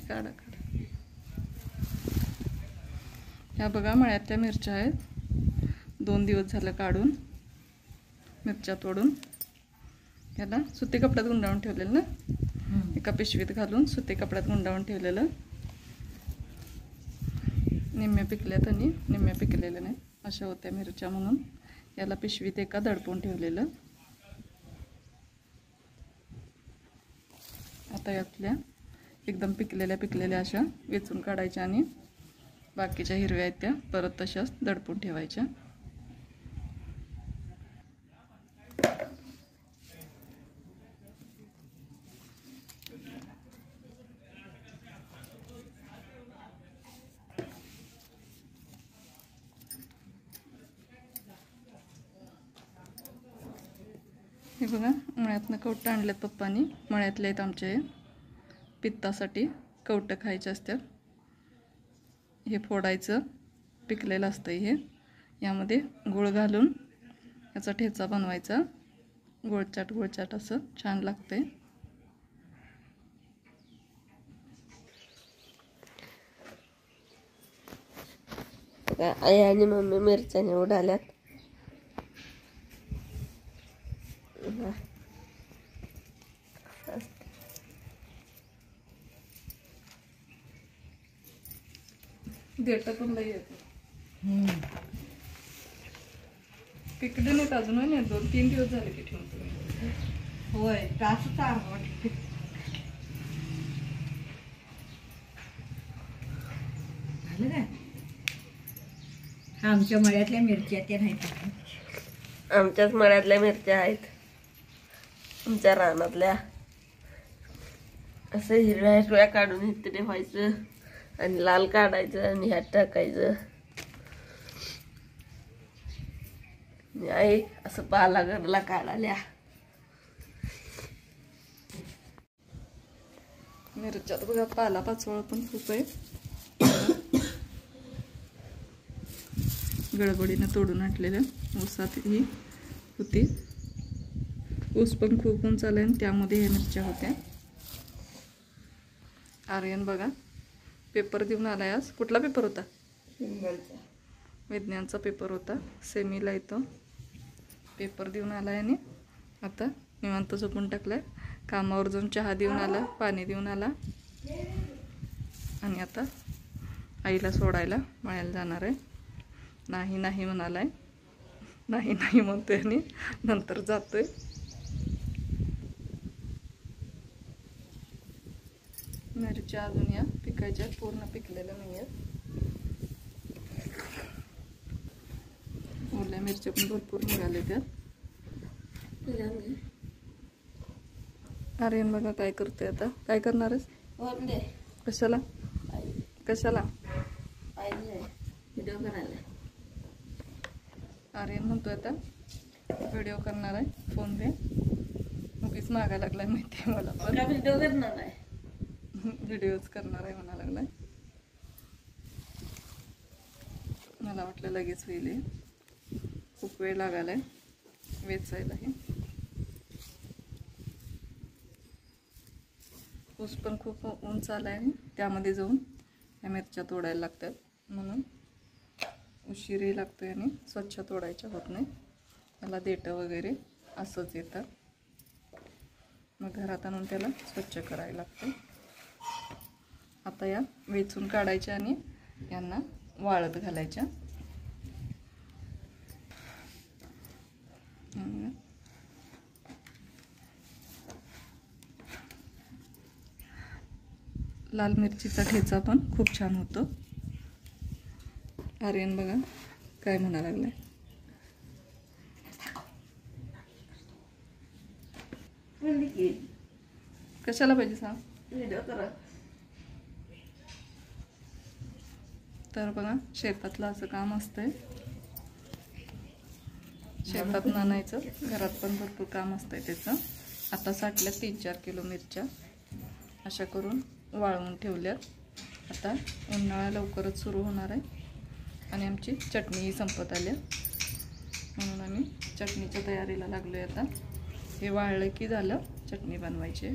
काढा काढा. ह्या बघा मळ्यातल्या मिरच्या आहेत. 2 दिवस झालं काढून मिरच्या तोडून. याला सुती कपड्यात गुंडाळून ठेवलेलं ना, एका पिशवीत घालून सुती कपड्यात गुंडाळून ठेवलेलं. निम्म्या पिकल्यात आणि निम्म्या पिकलेल्या नाही अशा होत्या मिरच्या, म्हणून याला पिशवीत एका दडपून ठेवलेलं. आता यातल्या एकदम पिकलेल्या अशा वेचून काढायच्या आणि बाकीच्या हिरव्या आहेत त्या परत तशाच दडपून ठेवायच्या. हे बघा मळ्यातनं कवटं आणलेत पप्पानी. मळ्यातले आहेत आमचे. पित्तासाठी कवटं खायचे असतात. हे फोडायचं, पिकलेलं असतं हे. यामध्ये गूळ घालून याचा ठेचा बनवायचा. गोळचाट असं छान लागतंय. आई आणि मम्मी मिरच्या निवड आल्यात. देठ पण लई येते. पिकले नाहीत अजून नाही. 2-3 दिवस झाले की ठेवून तुम्ही. होय तास झालं काय. आमच्या मळ्यातल्या मिरच्या त्या नाहीत. आमच्याच मळ्यातल्या मिरच्या आहेत, आमच्या रानातल्या. असं हिरव्या काढून इथे ठेवायचं आणि लाल काढायचं आणि ह्यात टाकायचं. आई असं पाला गरला काढाल्या. मिरच्यात बघा पाला पाचवळ पण खूप आहे. गडबडीनं तोडून आणलेलं. ऊसात ही होती. ऊस पण खूप उंच आलाय आणि त्यामध्ये ह्या मिरच्या होत्या. आर्यन बघा पेपर देऊन आलाय आज. कुठला पेपर होता? विज्ञानचा पेपर होता. सेमीला येतो. पेपर देऊन आलाय आणि आता निवांत झोपून टाकलाय. कामावर जाऊन चहा देऊन आला, पाणी देऊन आला आणि आता आईला सोडायला मळ्याला जाणार आहे. नाही म्हणालाय. नाही म्हणतोय आणि नंतर जातोय. मिरच्या अजून या पिकायच्या, पूर्ण पिकलेल्या नाही आहेत. ओल्या मिरच्या पण भरपूर निघाले त्यात. आर्यन बघा काय करतोय आता. काय करणार आहेस? कशाला व्हिडिओ करायला. आर्यन म्हणतोय आता व्हिडिओ करणार आहे. फोन दे. मुगीच मागा लागलाय माहिती आहे मला. पण व्हिडिओ करणार आहे, व्हिडिओच करणार आहे म्हणा लागलाय. मला वाटलं लगेच होईल. खूप वेळ लागायलाय वेचायलाही. ऊस पण खूप उंच आलाय आणि त्यामध्ये जाऊन ह्या मिरच्या तोडायला लागतात, म्हणून उशीरही लागतोय आणि स्वच्छ तोडायच्या होत नाही. त्याला देठं वगैरे असंच येतं. मग घरात आणून त्याला स्वच्छ करायला लागतं. आता या वेचून काढायच्या आणि यांना वाळत घालायच्या. लाल मिरचीचा ठेचा पण खूप छान होतो. आर्यन बघा काय म्हणा लागलाय. कशाला पाहिजे सांग? व्हिडिओ करा. तर बघा शेतातलं असं काम असतंय. शेतात आणायचं, घरात पण भरपूर काम असतंय त्याचं. आता साठल्या 3-4 किलो मिरच्या अशा करून वाळवून ठेवल्यात. आता उन्हाळा लवकरच सुरू होणार आहे आणि आमची चटणीही संपत आली, म्हणून आम्ही चटणीच्या तयारीला लागलोय. आता हे वाळलं की झालं चटणी बनवायची.